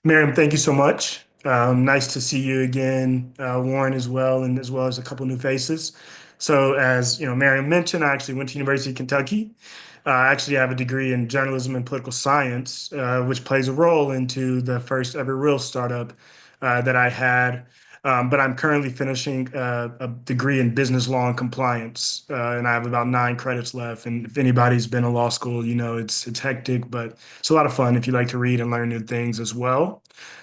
Miriam, thank you so much. Nice to see you again, Warren as well, and as well as a couple new faces. So, as you know, Miriam mentioned, I actually went to University of Kentucky. I actually have a degree in journalism and political science, which plays a role into the first ever real startup that I had. But I'm currently finishing a degree in business law and compliance, and I have about 9 credits left. And if anybody's been in law school, you know it's hectic, but it's a lot of fun if you like to read and learn new things as well.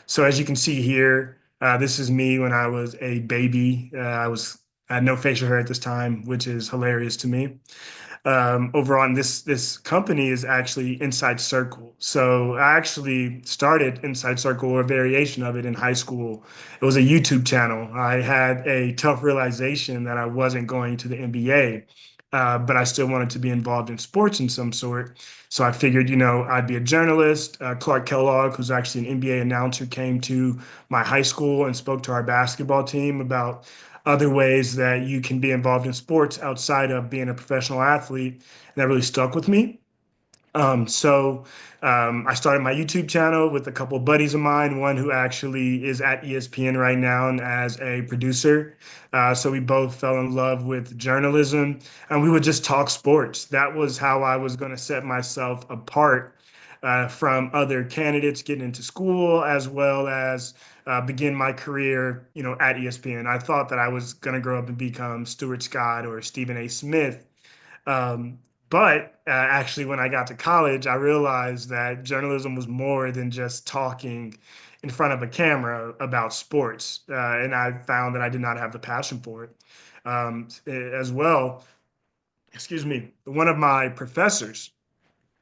So as you can see here, this is me when I was a baby. I had no facial hair at this time, which is hilarious to me. Over on this company is actually Inside Circle. So I actually started Inside Circle or a variation of it in high school. It was a YouTube channel. I had a tough realization that I wasn't going to the NBA, but I still wanted to be involved in sports in some sort. So I figured, I'd be a journalist. Clark Kellogg, who's actually an NBA announcer, came to my high school and spoke to our basketball team about other ways that you can be involved in sports outside of being a professional athlete. And that really stuck with me. I started my YouTube channel with a couple of buddies of mine, one who actually is at ESPN right now and as a producer. So we both fell in love with journalism and we would just talk sports. That was how I was going to set myself apart from other candidates getting into school as well as begin my career, at ESPN. I thought that I was going to grow up and become Stuart Scott or Stephen A. Smith. Um, but actually, when I got to college, I realized that journalism was more than just talking in front of a camera about sports. And I found that I did not have the passion for it. As well, excuse me, one of my professors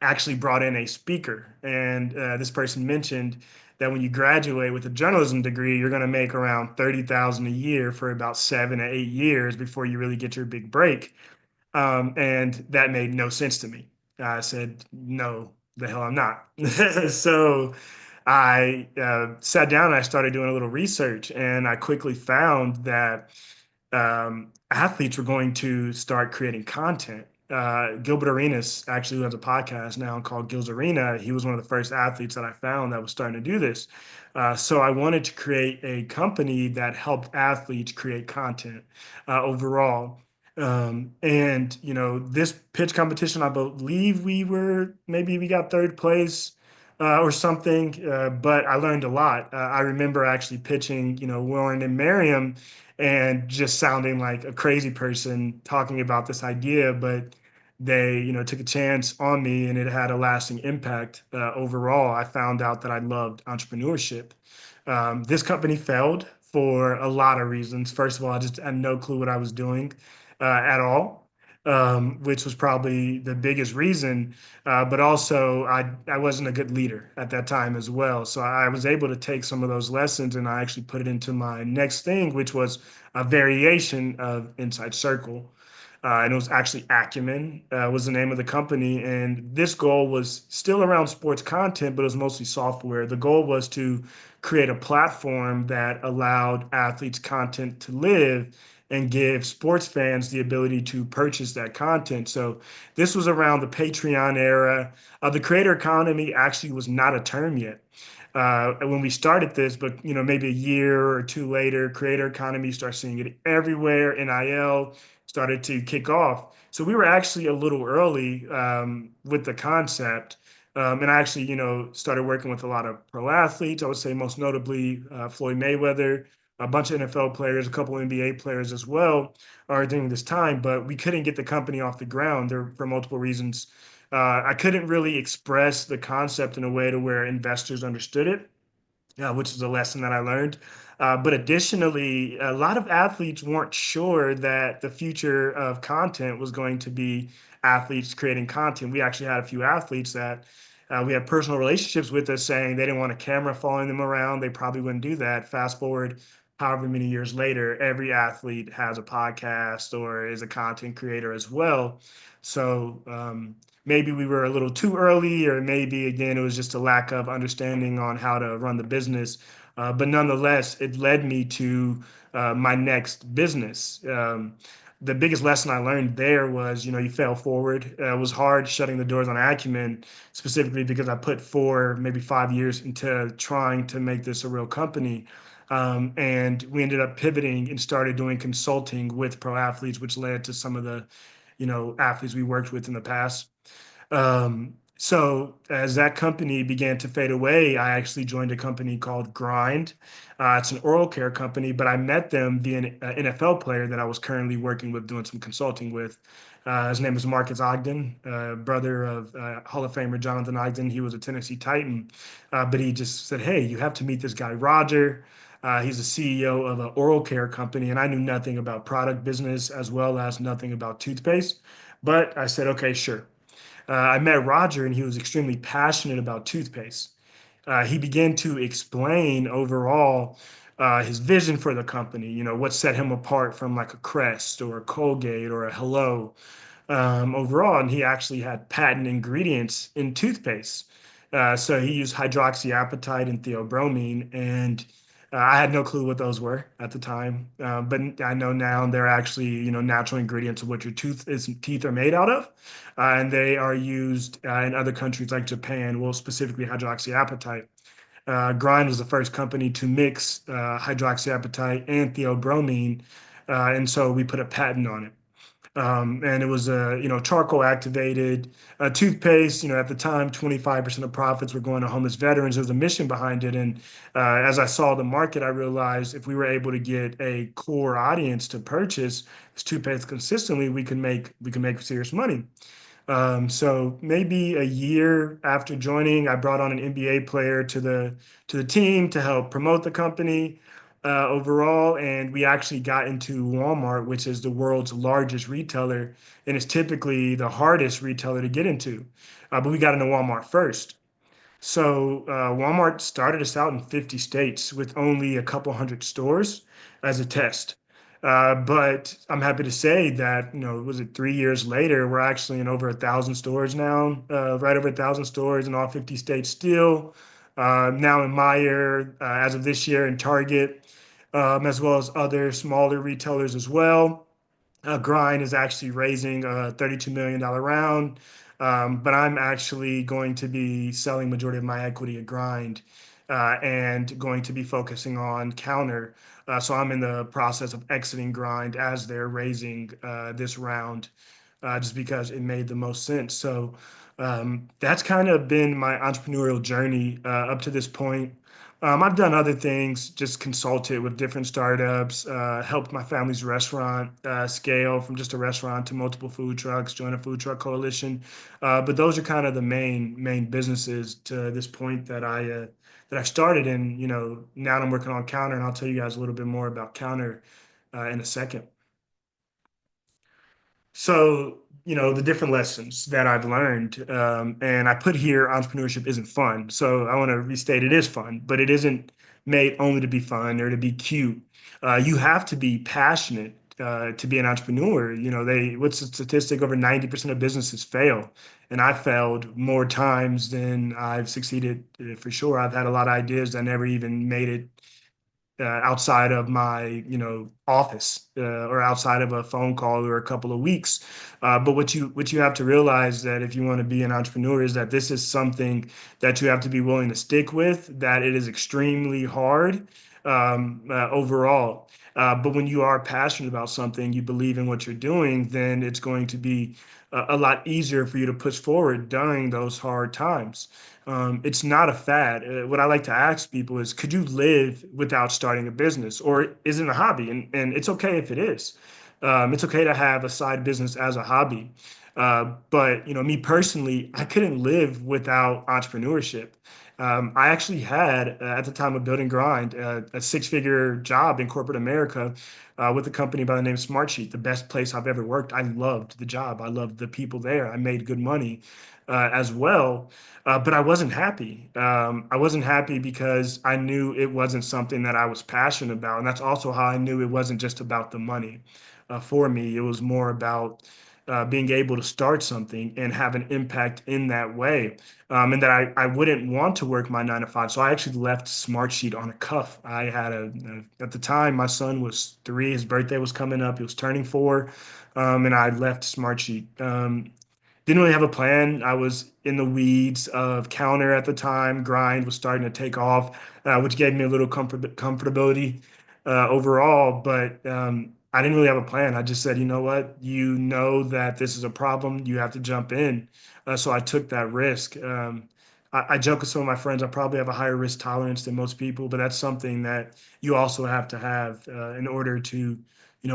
actually brought in a speaker. And this person mentioned that when you graduate with a journalism degree, you're going to make around 30,000 a year for about 7 to 8 years before you really get your big break. And that made no sense to me. I said, no, the hell I'm not. So I sat down and I started doing a little research, and I quickly found that athletes were going to start creating content. Gilbert Arenas, actually, who has a podcast now called Gil's Arena, he was one of the first athletes that I found that was starting to do this. So I wanted to create a company that helped athletes create content overall. And this pitch competition, I believe we got third place or something, but I learned a lot. I remember actually pitching, Warren and Merriam and just sounding like a crazy person talking about this idea, but they, took a chance on me and it had a lasting impact. Overall, I found out that I loved entrepreneurship. This company failed for a lot of reasons. First of all, I just had no clue what I was doing at all, which was probably the biggest reason. But also, I wasn't a good leader at that time as well. So I was able to take some of those lessons and I actually put it into my next thing, which was a variation of Inside Circle. And it was actually Acumen was the name of the company. And this goal was still around sports content, but it was mostly software. The goal was to create a platform that allowed athletes content to live and give sports fans the ability to purchase that content. So this was around the Patreon era. The creator economy actually was not a term yet. When we started this, but maybe a year or two later, creator economy started seeing it everywhere. NIL started to kick off. So we were actually a little early with the concept. And I actually, started working with a lot of pro athletes. I would say most notably Floyd Mayweather, a bunch of NFL players, a couple NBA players as well, are during this time. But we couldn't get the company off the ground there for multiple reasons. I couldn't really express the concept in a way to where investors understood it, which is a lesson that I learned. But additionally, a lot of athletes weren't sure that the future of content was going to be athletes creating content. We actually had a few athletes that we had personal relationships with us saying they didn't want a camera following them around. They probably wouldn't do that. Fast forward however many years later, every athlete has a podcast or is a content creator as well. So maybe we were a little too early, or maybe again, it was just a lack of understanding on how to run the business. But nonetheless, it led me to my next business. the biggest lesson I learned there was, you fail forward. It was hard shutting the doors on Acumen, specifically because I put 4, maybe 5 years into trying to make this a real company. And we ended up pivoting and started doing consulting with pro athletes, which led to some of the, athletes we worked with in the past. So as that company began to fade away, I actually joined a company called Grind. It's an oral care company, but I met them via an NFL player that I was currently working with, doing some consulting with. His name is Marcus Ogden, brother of Hall of Famer Jonathan Ogden. He was a Tennessee Titan, but he just said, "Hey, you have to meet this guy, Roger." He's the CEO of an oral care company, and I knew nothing about product business as well as nothing about toothpaste. But I said, "Okay, sure." I met Roger and he was extremely passionate about toothpaste. He began to explain overall his vision for the company, what set him apart from like a Crest or a Colgate or a Hello overall. And he actually had patent ingredients in toothpaste. So he used hydroxyapatite and theobromine, and I had no clue what those were at the time. But I know now they're actually, natural ingredients of what your teeth are made out of. And they are used in other countries like Japan, well, specifically hydroxyapatite. Grind was the first company to mix hydroxyapatite and theobromine, and so we put a patent on it. And it was a charcoal activated toothpaste. At the time, 25% of profits were going to homeless veterans. There was a mission behind it, and as I saw the market, I realized if we were able to get a core audience to purchase this toothpaste consistently, we can make serious money. So maybe a year after joining, I brought on an NBA player to the team to help promote the company overall, and we actually got into Walmart, which is the world's largest retailer, and it's typically the hardest retailer to get into. But we got into Walmart first. So Walmart started us out in 50 states with only a couple hundred stores as a test. But I'm happy to say that, was it 3 years later, we're actually in over 1,000 stores now, right over 1,000 stores in all 50 states still. Now in Meyer, as of this year in Target, as well as other smaller retailers as well. Grind is actually raising a $32 million round, but I'm actually going to be selling majority of my equity at Grind and going to be focusing on Counter. So I'm in the process of exiting Grind as they're raising this round, just because it made the most sense. So that's kind of been my entrepreneurial journey up to this point. I've done other things, just consulted with different startups, helped my family's restaurant scale from just a restaurant to multiple food trucks, join a food truck coalition. But those are kind of the main businesses to this point that I started. And now I'm working on Counter, and I'll tell you guys a little bit more about Counter in a second. So, the different lessons that I've learned, and I put here entrepreneurship isn't fun. So I want to restate it is fun, but it isn't made only to be fun or to be cute. You have to be passionate to be an entrepreneur. What's the statistic? Over 90% of businesses fail. And I failed more times than I've succeeded for sure. I've had a lot of ideas that never even made it outside of my office or outside of a phone call or a couple of weeks. But what you have to realize that if you want to be an entrepreneur is that this is something that you have to be willing to stick with, that it is extremely hard overall. But when you are passionate about something, you believe in what you're doing, then it's going to be a lot easier for you to push forward during those hard times. It's not a fad. What I like to ask people is, could you live without starting a business, or is it a hobby? And it's okay if it is. It's okay to have a side business as a hobby. But me personally, I couldn't live without entrepreneurship. I actually had, at the time of building Grind, a six-figure job in corporate America with a company by the name of Smartsheet, the best place I've ever worked. I loved the job. I loved the people there. I made good money as well, but I wasn't happy. I wasn't happy because I knew it wasn't something that I was passionate about, and that's also how I knew it wasn't just about the money. For me, it was more about being able to start something and have an impact in that way. And that I wouldn't want to work my 9 to 5. So I actually left Smartsheet on a cuff. I had at the time, my son was 3, his birthday was coming up, he was turning 4, and I left Smartsheet. Didn't really have a plan. I was in the weeds of counter at the time. Grind was starting to take off, which gave me a little comfortability overall. But I didn't really have a plan. I just said, you know what? You know that this is a problem. You have to jump in. So I took that risk. I joke with some of my friends. I probably have a higher risk tolerance than most people, but that's something that you also have to have in order to,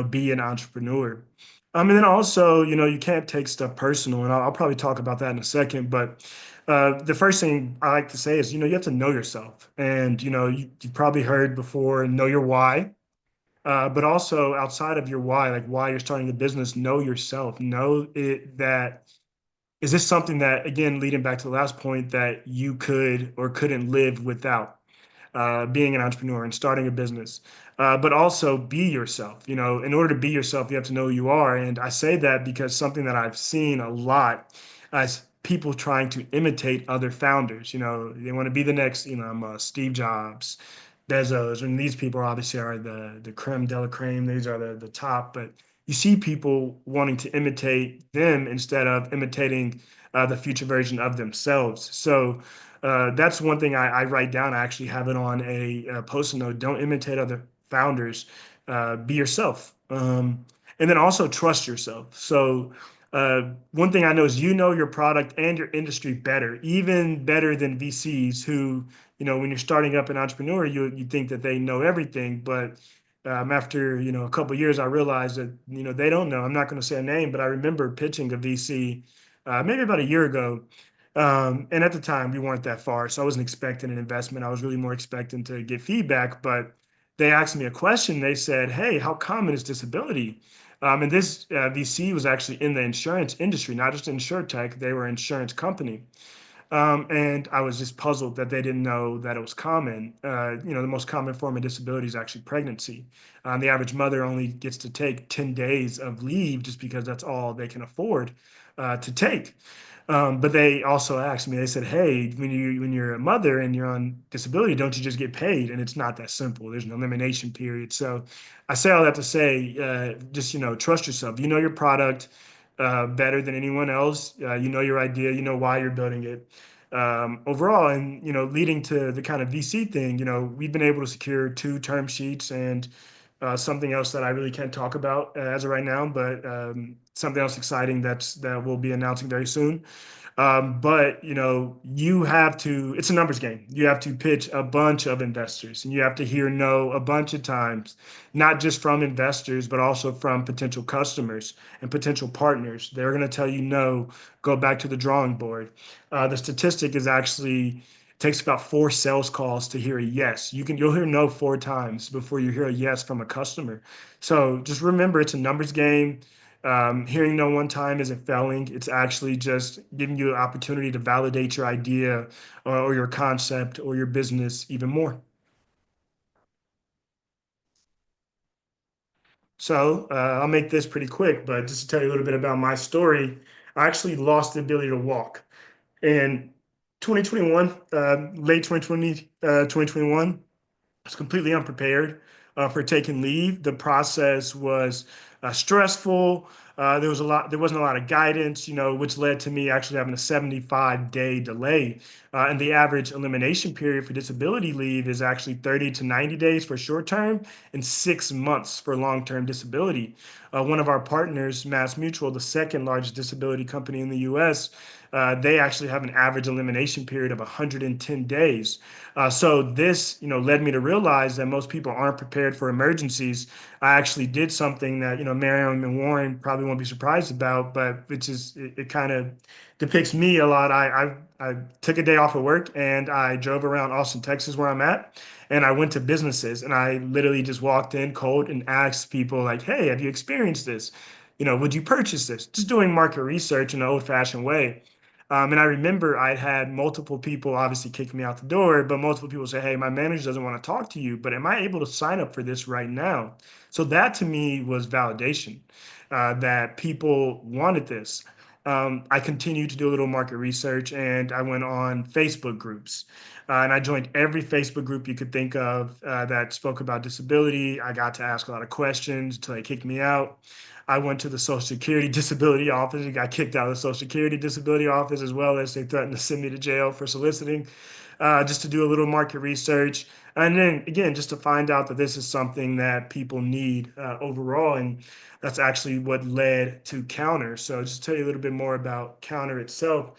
be an entrepreneur. And then also, you can't take stuff personal, and I'll probably talk about that in a second. But the first thing I like to say is, you have to know yourself, and you probably heard before, know your why. But also outside of your why, like why you're starting the business, know yourself. Know it that is this something that, again, leading back to the last point, that you could or couldn't live without being an entrepreneur and starting a business, but also be yourself. In order to be yourself, you have to know who you are. And I say that because something that I've seen a lot as people trying to imitate other founders. They want to be the next, Steve Jobs, Bezos, and these people obviously are the creme de la creme. These are the top, but you see people wanting to imitate them instead of imitating the future version of themselves. So that's one thing I write down. I actually have it on a post-it note. Don't imitate other founders. Be yourself. And then also trust yourself. So one thing I know is your product and your industry better, even better than VCs who, when you're starting up an entrepreneur, you think that they know everything, but after a couple of years, I realized that they don't know. I'm not going to say a name, but I remember pitching a VC maybe about a year ago, and at the time, we weren't that far, so I wasn't expecting an investment. I was really more expecting to get feedback. But they asked me a question. They said, "Hey, how common is disability?" And this VC was actually in the insurance industry, not just insurtech. They were an insurance company. And I was just puzzled that they didn't know that it was common. The most common form of disability is actually pregnancy. The average mother only gets to take 10 days of leave just because that's all they can afford to take. But they also asked me, they said, "Hey, when you're a mother and you're on disability, don't you just get paid?" And it's not that simple. There's an elimination period. So I say all that to say, just, trust yourself. You know your product better than anyone else. You know your idea. You know why you're building it. Overall, and leading to the kind of VC thing, we've been able to secure 2 term sheets and something else that I really can't talk about as of right now, but something else exciting that we'll be announcing very soon. But you have to, it's a numbers game. You have to pitch a bunch of investors and you have to hear no a bunch of times, not just from investors, but also from potential customers and potential partners. They're going to tell you no, go back to the drawing board. The statistic is actually takes about 4 sales calls to hear a yes. You'll hear no 4 times before you hear a yes from a customer. So just remember, it's a numbers game. Hearing no one time isn't failing. It's actually just giving you an opportunity to validate your idea or your concept or your business even more. So I'll make this pretty quick, but just to tell you a little bit about my story, I actually lost the ability to walk in 2021, late 2020, 2021. Was completely unprepared for taking leave. The process was stressful. There wasn't a lot of guidance, which led to me actually having a 75-day delay. And the average elimination period for disability leave is actually 30 to 90 days for short term and 6 months for long term disability. One of our partners, Mass Mutual, the second largest disability company in the US, they actually have an average elimination period of 110 days. So this, led me to realize that most people aren't prepared for emergencies. I actually did something that, Miriam and Warren probably won't be surprised about, but it kind of depicts me a lot. I took a day off of work and I drove around Austin, Texas, where I'm at, and I went to businesses and I literally just walked in cold and asked people like, "Hey, have you experienced this? Would you purchase this?" Just doing market research in an old-fashioned way. And I remember I had multiple people obviously kick me out the door, but multiple people say, "Hey, my manager doesn't want to talk to you, but am I able to sign up for this right now?" So that to me was validation that people wanted this. I continued to do a little market research and I went on Facebook groups. And I joined every Facebook group you could think of that spoke about disability. I got to ask a lot of questions until they kicked me out. I went to the Social Security Disability Office and got kicked out of the Social Security Disability Office, as well as they threatened to send me to jail for soliciting, just to do a little market research. And then again, just to find out that this is something that people need overall. And that's actually what led to Counter. So just to tell you a little bit more about Counter itself.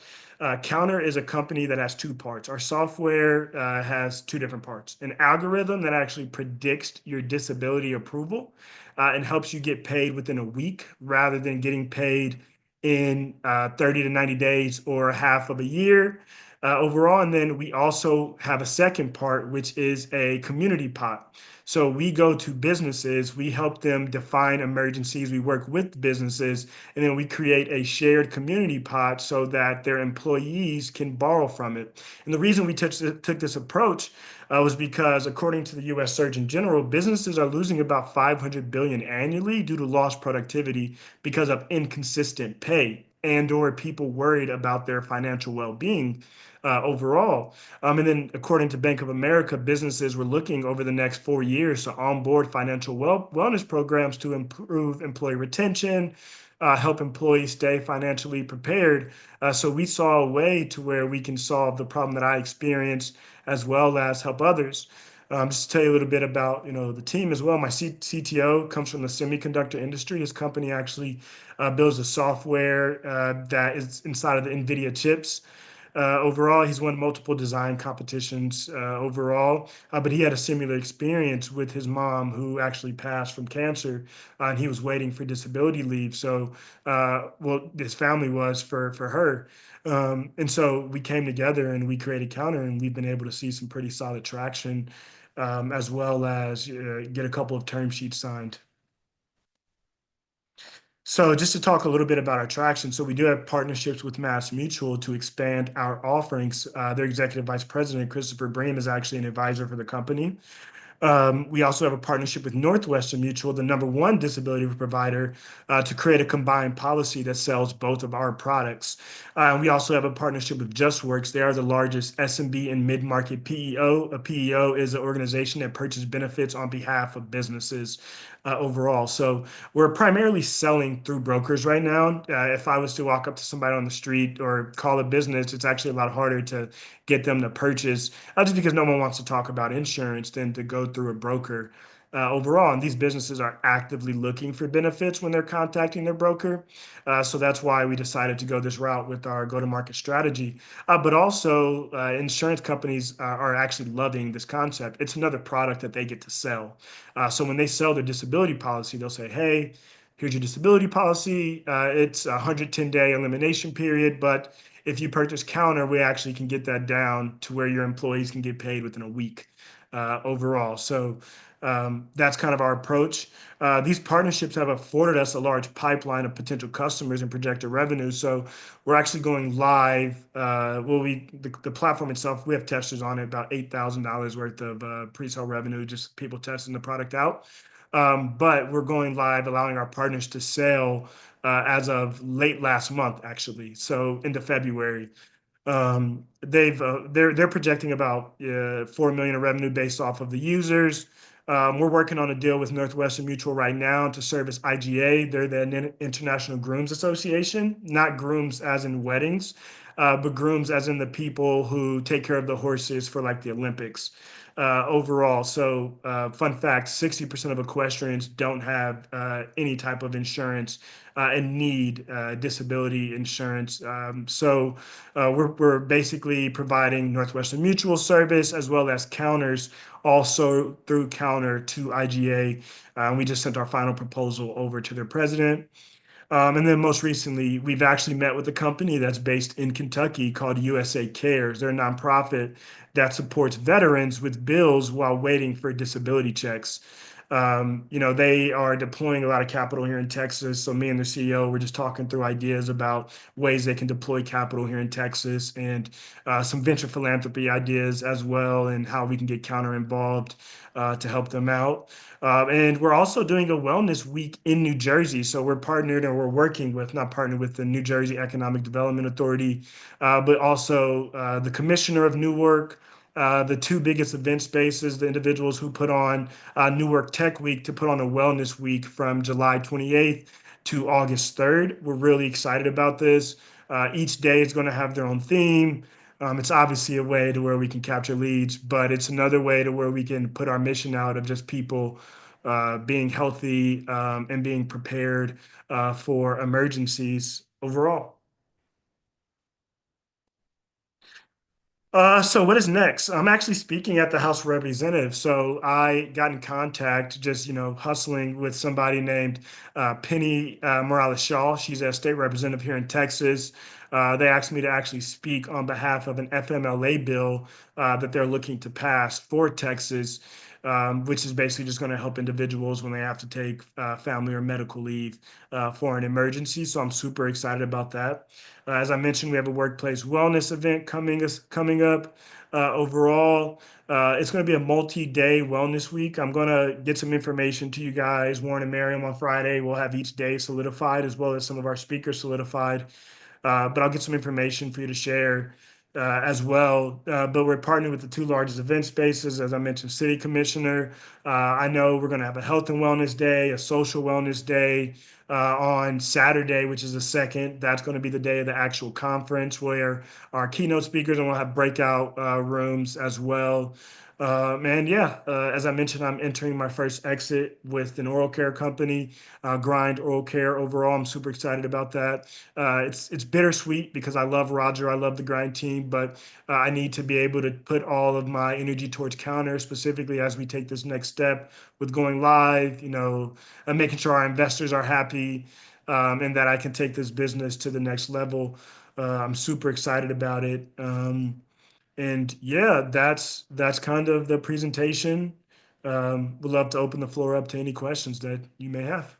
Counter is a company that has two parts. Our software has two different parts: an algorithm that actually predicts your disability approval and helps you get paid within a week rather than getting paid in 30 to 90 days or half of a year overall. And then we also have a second part, which is a community pot. So we go to businesses, we help them define emergencies, we work with businesses, and then we create a shared community pot so that their employees can borrow from it. And the reason we took this approach was because, according to the U.S. Surgeon General, businesses are losing about 500 billion annually due to lost productivity because of inconsistent pay and/or people worried about their financial well-being overall. And then, according to Bank of America, businesses were looking over the next 4 years to onboard financial wellness programs to improve employee retention, help employees stay financially prepared. So we saw a way to where we can solve the problem that I experienced as well as help others. Just to tell you a little bit about the team as well. My CTO comes from the semiconductor industry. His company actually builds a software that is inside of the NVIDIA chips. Overall, he's won multiple design competitions overall, but he had a similar experience with his mom who actually passed from cancer, and he was waiting for disability leave. So, well, his family was for her. And so we came together and we created Counter, and we've been able to see some pretty solid traction, as well as get a couple of term sheets signed. So just to talk a little bit about our traction, so we do have partnerships with Mass Mutual to expand our offerings. Their executive vice president, Christopher Bream, is actually an advisor for the company. We also have a partnership with Northwestern Mutual, the number one disability provider, to create a combined policy that sells both of our products. We also have a partnership with JustWorks. They are the largest SMB and mid-market PEO. A PEO is an organization that purchases benefits on behalf of businesses overall. So we're primarily selling through brokers right now. If I was to walk up to somebody on the street or call a business, it's actually a lot harder to get them to purchase, just because no one wants to talk about insurance than to go through a broker overall. And these businesses are actively looking for benefits when they're contacting their broker. So that's why we decided to go this route with our go-to-market strategy. But also, insurance companies are actually loving this concept. It's another product that they get to sell. So when they sell their disability policy, they'll say, "Hey, here's your disability policy. It's a 110-day elimination period, but if you purchase Counter, we actually can get that down to where your employees can get paid within a week overall." So that's kind of our approach. These partnerships have afforded us a large pipeline of potential customers and projected revenue. So we're actually going live. The platform itself, we have testers on it, about $8,000 worth of pre-sale revenue, just people testing the product out. But we're going live, allowing our partners to sell as of late last month, actually. So into February. They're projecting about 4 million in revenue based off of the users. We're working on a deal with Northwestern Mutual right now to service IGA. They're the International Grooms Association, not grooms as in weddings, but grooms as in the people who take care of the horses for like the Olympics overall. So, fun fact, 60% of equestrians don't have any type of insurance and need disability insurance. We're basically providing Northwestern Mutual service as well as counters also through Counter to IGA. We just sent our final proposal over to their president. And then most recently, we've actually met with a company that's based in Kentucky called USA Cares. They're a nonprofit that supports veterans with bills while waiting for disability checks. They are deploying a lot of capital here in Texas. So me and the CEO, we're just talking through ideas about ways they can deploy capital here in Texas and some venture philanthropy ideas as well, and how we can get counter involved to help them out. And we're also doing a wellness week in New Jersey. So we're partnered and we're working with, not partnered with the New Jersey Economic Development Authority, but also the commissioner of Newark, the two biggest event spaces, the individuals who put on Newark Tech Week to put on a wellness week from July 28th to August 3rd. We're really excited about this. Each day is going to have their own theme. It's obviously a way to where we can capture leads, but it's another way to where we can put our mission out of just people being healthy and being prepared for emergencies overall. So what is next? I'm actually speaking at the House of Representatives. So I got in contact, just hustling with somebody named Penny Morales Shaw. She's a state representative here in Texas. They asked me to actually speak on behalf of an FMLA bill that they're looking to pass for Texas, which is basically just going to help individuals when they have to take family or medical leave for an emergency. So I'm super excited about that. As I mentioned, we have a workplace wellness event coming up. Overall, it's going to be a multi-day wellness week. I'm going to get some information to you guys, Warren and Miriam, on Friday. We'll have each day solidified as well as some of our speakers solidified. But I'll get some information for you to share as well. But we're partnering with the two largest event spaces, as I mentioned, City Commissioner. I know we're going to have a health and wellness day, a social wellness day on Saturday, which is the second. That's going to be the day of the actual conference where our keynote speakers, and we'll have breakout rooms as well. And yeah, as I mentioned, I'm entering my first exit with an oral care company, Grind Oral Care. Overall, I'm super excited about that. It's bittersweet because I love Roger, I love the Grind team, but I need to be able to put all of my energy towards counter, specifically as we take this next step with going live, and making sure our investors are happy, and that I can take this business to the next level. I'm super excited about it. And yeah, that's kind of the presentation. Would love to open the floor up to any questions that you may have.